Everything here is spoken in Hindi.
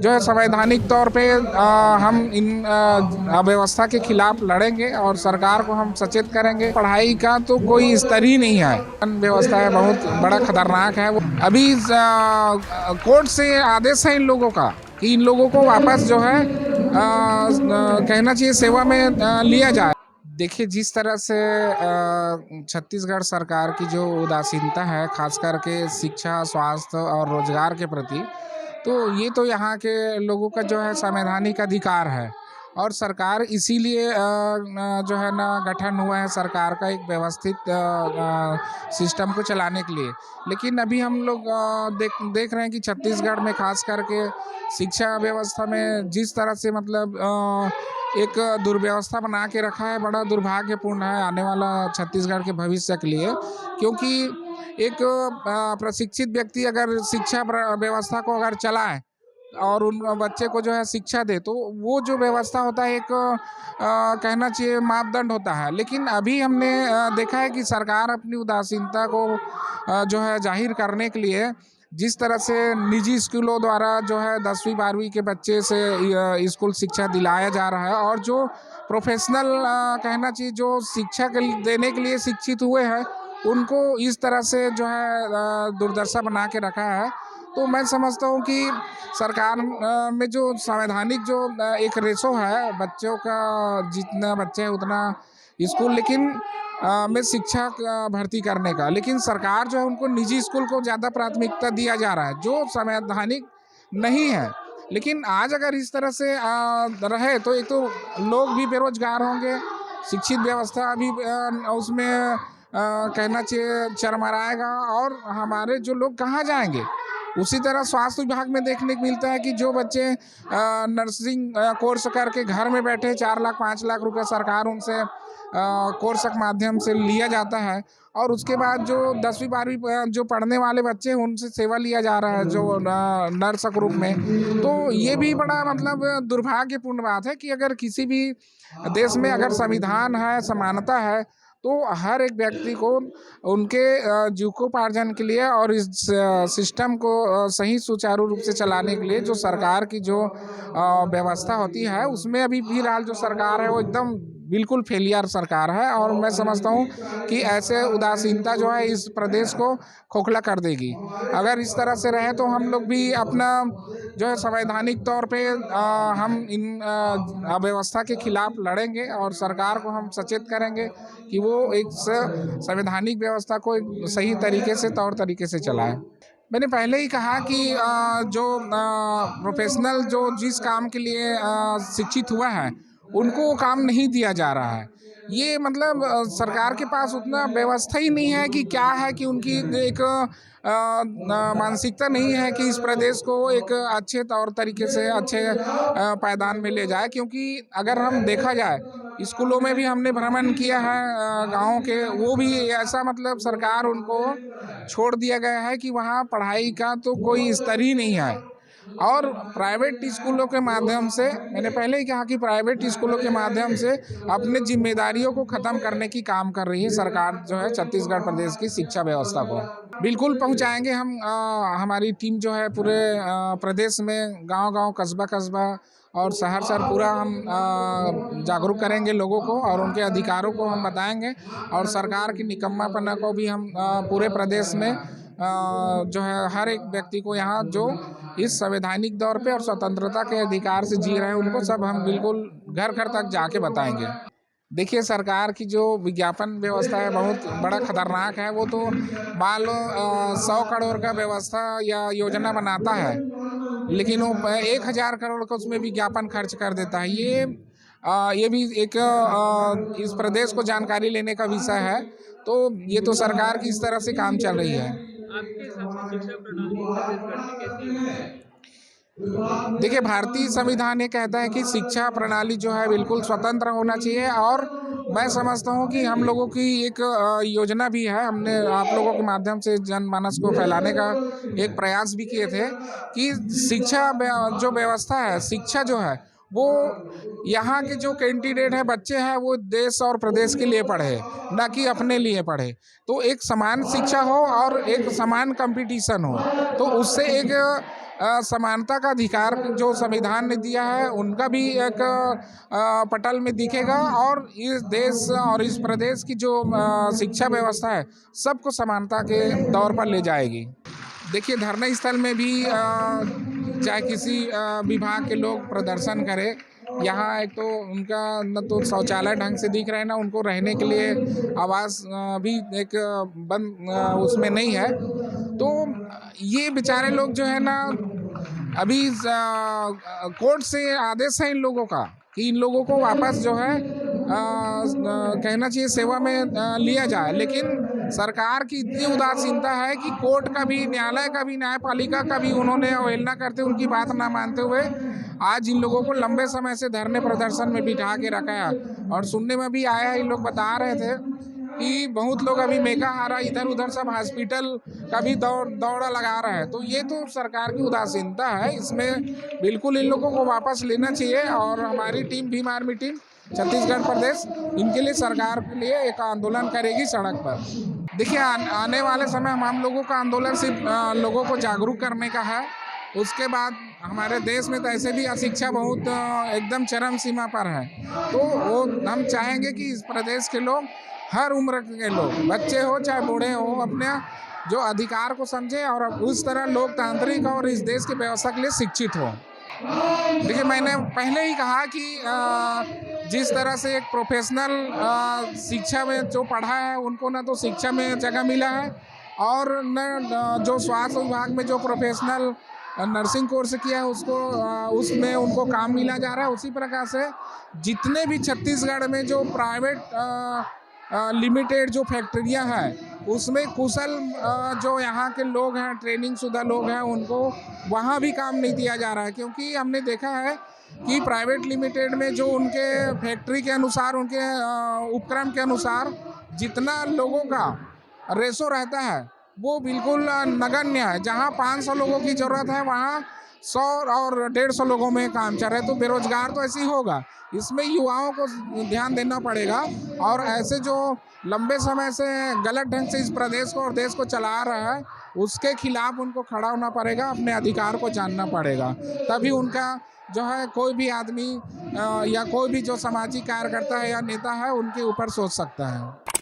जो है संवैधानिक तौर पे हम इन अव्यवस्था के खिलाफ लड़ेंगे और सरकार को हम सचेत करेंगे। पढ़ाई का तो कोई स्तर ही नहीं है, व्यवस्था है बहुत बड़ा खतरनाक है। वो अभी कोर्ट से आदेश है इन लोगों का कि इन लोगों को वापस जो है कहना चाहिए सेवा में लिया जाए। देखिए, जिस तरह से छत्तीसगढ़ सरकार की जो उदासीनता है खास करके शिक्षा, स्वास्थ्य और रोजगार के प्रति, तो ये तो यहाँ के लोगों का जो है संवैधानिक अधिकार है और सरकार इसीलिए जो है ना गठन हुआ है सरकार का एक व्यवस्थित सिस्टम को चलाने के लिए। लेकिन अभी हम लोग देख रहे हैं कि छत्तीसगढ़ में खास करके शिक्षा व्यवस्था में जिस तरह से मतलब एक दुर्व्यवस्था बना के रखा है, बड़ा दुर्भाग्यपूर्ण है आने वाला छत्तीसगढ़ के भविष्य के लिए। क्योंकि एक प्रशिक्षित व्यक्ति अगर शिक्षा व्यवस्था को अगर चलाए और उन बच्चे को जो है शिक्षा दे, तो वो जो व्यवस्था होता है एक कहना चाहिए मापदंड होता है। लेकिन अभी हमने देखा है कि सरकार अपनी उदासीनता को जो है जाहिर करने के लिए जिस तरह से निजी स्कूलों द्वारा जो है 10वीं 12वीं के बच्चे से स्कूल शिक्षा दिलाया जा रहा है और जो प्रोफेशनल कहना चाहिए जो शिक्षा देने के लिए शिक्षित हुए हैं उनको इस तरह से जो है दुर्दशा बना के रखा है। तो मैं समझता हूँ कि सरकार में जो संवैधानिक जो एक रेशो है बच्चों का, जितना बच्चे हैं उतना स्कूल, लेकिन में शिक्षा भर्ती करने का, लेकिन सरकार जो है उनको निजी स्कूल को ज़्यादा प्राथमिकता दिया जा रहा है जो संवैधानिक नहीं है। लेकिन आज अगर इस तरह से रहे तो एक तो लोग भी बेरोजगार होंगे, शिक्षित व्यवस्था भी उसमें कहना चाहिए चरमराएगा और हमारे जो लोग कहाँ जाएंगे। उसी तरह स्वास्थ्य विभाग में देखने को मिलता है कि जो बच्चे नर्सिंग कोर्स करके घर में बैठे 4 लाख 5 लाख रुपए सरकार उनसे कोर्स के माध्यम से लिया जाता है और उसके बाद जो 10वीं 12वीं जो पढ़ने वाले बच्चे हैं उनसे सेवा लिया जा रहा है जो नर्स के रूप में। तो ये भी बड़ा मतलब दुर्भाग्यपूर्ण बात है कि अगर किसी भी देश में अगर संविधान है, समानता है, तो हर एक व्यक्ति को उनके जीविकोपार्जन के लिए और इस सिस्टम को सही सुचारू रूप से चलाने के लिए जो सरकार की जो व्यवस्था होती है उसमें अभी फिलहाल जो सरकार है वो एकदम बिल्कुल फेलियर सरकार है। और मैं समझता हूँ कि ऐसे उदासीनता जो है इस प्रदेश को खोखला कर देगी। अगर इस तरह से रहे तो हम लोग भी अपना जो है संवैधानिक तौर पे हम इन अव्यवस्था के खिलाफ लड़ेंगे और सरकार को हम सचेत करेंगे कि वो एक संवैधानिक व्यवस्था को एक सही तरीके से तौर तरीके से चलाए। मैंने पहले ही कहा कि जो प्रोफेशनल जो जिस काम के लिए शिक्षित हुआ है उनको काम नहीं दिया जा रहा है। ये मतलब सरकार के पास उतना व्यवस्था ही नहीं है कि क्या है कि उनकी एक मानसिकता नहीं है कि इस प्रदेश को एक अच्छे तौर तरीके से अच्छे पायदान में ले जाए। क्योंकि अगर हम देखा जाए स्कूलों में भी हमने भ्रमण किया है गाँव के, वो भी ऐसा मतलब सरकार उनको छोड़ दिया गया है कि वहाँ पढ़ाई का तो कोई स्तर ही नहीं है। और प्राइवेट स्कूलों के माध्यम से, मैंने पहले ही कहा कि प्राइवेट स्कूलों के माध्यम से अपने जिम्मेदारियों को ख़त्म करने की काम कर रही है सरकार जो है छत्तीसगढ़ प्रदेश की शिक्षा व्यवस्था को। बिल्कुल पहुंचाएंगे हम, हमारी टीम जो है पूरे प्रदेश में गांव-गांव, कस्बा-कस्बा और शहर-शहर पूरा हम जागरूक करेंगे लोगों को और उनके अधिकारों को हम बताएंगे और सरकार की निकम्मापना को भी हम पूरे प्रदेश में जो है हर एक व्यक्ति को यहाँ जो इस संवैधानिक दौर पे और स्वतंत्रता के अधिकार से जी रहे हैं उनको सब हम बिल्कुल घर-घर तक जाके बताएंगे। देखिए, सरकार की जो विज्ञापन व्यवस्था है बहुत बड़ा खतरनाक है। वो तो मान लो 100 करोड़ का व्यवस्था या योजना बनाता है, लेकिन वो 1000 करोड़ का उसमें विज्ञापन खर्च कर देता है। ये भी एक इस प्रदेश को जानकारी लेने का विषय है। तो ये तो सरकार की इस तरह से काम चल रही है। आपके हिसाब से शिक्षा प्रणाली छत्तीसगढ़ में कैसी होनी चाहिए? देखिए, भारतीय संविधान ये कहता है कि शिक्षा प्रणाली जो है बिल्कुल स्वतंत्र होना चाहिए और मैं समझता हूँ कि हम लोगों की एक योजना भी है। हमने आप लोगों के माध्यम से जनमानस को फैलाने का एक प्रयास भी किए थे कि शिक्षा जो व्यवस्था है, शिक्षा जो है वो यहाँ के जो कैंडिडेट है बच्चे हैं वो देश और प्रदेश के लिए पढ़े, ना कि अपने लिए पढ़े। तो एक समान शिक्षा हो और एक समान कंपटीशन हो, तो उससे एक समानता का अधिकार जो संविधान ने दिया है उनका भी एक पटल में दिखेगा, और इस देश और इस प्रदेश की जो शिक्षा व्यवस्था है सबको समानता के तौर पर ले जाएगी। देखिए, धरना स्थल में भी चाहे किसी विभाग के लोग प्रदर्शन करें, यहाँ एक तो उनका न तो शौचालय ढंग से दिख रहे हैं, ना उनको रहने के लिए आवास भी एक बंद उसमें नहीं है। तो ये बेचारे लोग जो है ना, अभी कोर्ट से आदेश है इन लोगों का कि इन लोगों को वापस जो है कहना चाहिए सेवा में लिया जाए, लेकिन सरकार की इतनी उदासीनता है कि कोर्ट का भी, न्यायालय का भी, न्यायपालिका का भी उन्होंने अवहेलना करते, उनकी बात ना मानते हुए आज इन लोगों को लंबे समय से धरने प्रदर्शन में बिठा के रखा है। और सुनने में भी आया है, इन लोग बता रहे थे कि बहुत लोग अभी मेकाहारा इधर उधर सब हॉस्पिटल का भी दौड़ा लगा रहे हैं। तो ये तो सरकार की उदासीनता है, इसमें बिल्कुल इन लोगों को वापस लेना चाहिए। और हमारी team, Bhim army team Chhattisgarh प्रदेश, इनके लिए, सरकार के लिए एक आंदोलन करेगी सड़क पर। देखिए, आने वाले समय हम लोगों का आंदोलन सिर्फ लोगों को जागरूक करने का है। उसके बाद हमारे देश में तो ऐसे भी अशिक्षा बहुत एकदम चरम सीमा पर है, तो वो हम चाहेंगे कि इस प्रदेश के लोग, हर उम्र के लोग, बच्चे हो चाहे बूढ़े हो, अपने जो अधिकार को समझें और उस तरह लोकतांत्रिक और इस देश की व्यवस्था के लिए शिक्षित हो। देखिए, मैंने पहले ही कहा कि जिस तरह से एक प्रोफेशनल शिक्षा में जो पढ़ा है उनको ना तो शिक्षा में जगह मिला है, और न जो स्वास्थ्य विभाग में जो प्रोफेशनल नर्सिंग कोर्स किया है उसको उसमें उनको काम मिला जा रहा है। उसी प्रकार से जितने भी छत्तीसगढ़ में जो प्राइवेट लिमिटेड जो फैक्ट्रियां हैं उसमें कुशल जो यहाँ के लोग हैं, ट्रेनिंग शुदा लोग हैं, उनको वहाँ भी काम नहीं दिया जा रहा है। क्योंकि हमने देखा है कि प्राइवेट लिमिटेड में जो उनके फैक्ट्री के अनुसार, उनके उपक्रम के अनुसार जितना लोगों का रेशो रहता है वो बिल्कुल नगण्य है। जहाँ 500 लोगों की ज़रूरत है वहाँ 100 और 150 लोगों में काम चल रहा है। तो बेरोजगार तो ऐसे ही होगा। इसमें युवाओं को ध्यान देना पड़ेगा, और ऐसे जो लंबे समय से गलत ढंग से इस प्रदेश को और देश को चला रहा है उसके खिलाफ उनको खड़ा होना पड़ेगा, अपने अधिकार को जानना पड़ेगा। तभी उनका जो है कोई भी आदमी या कोई भी जो सामाजिक कार्यकर्ता है या नेता है उनके ऊपर सोच सकता है।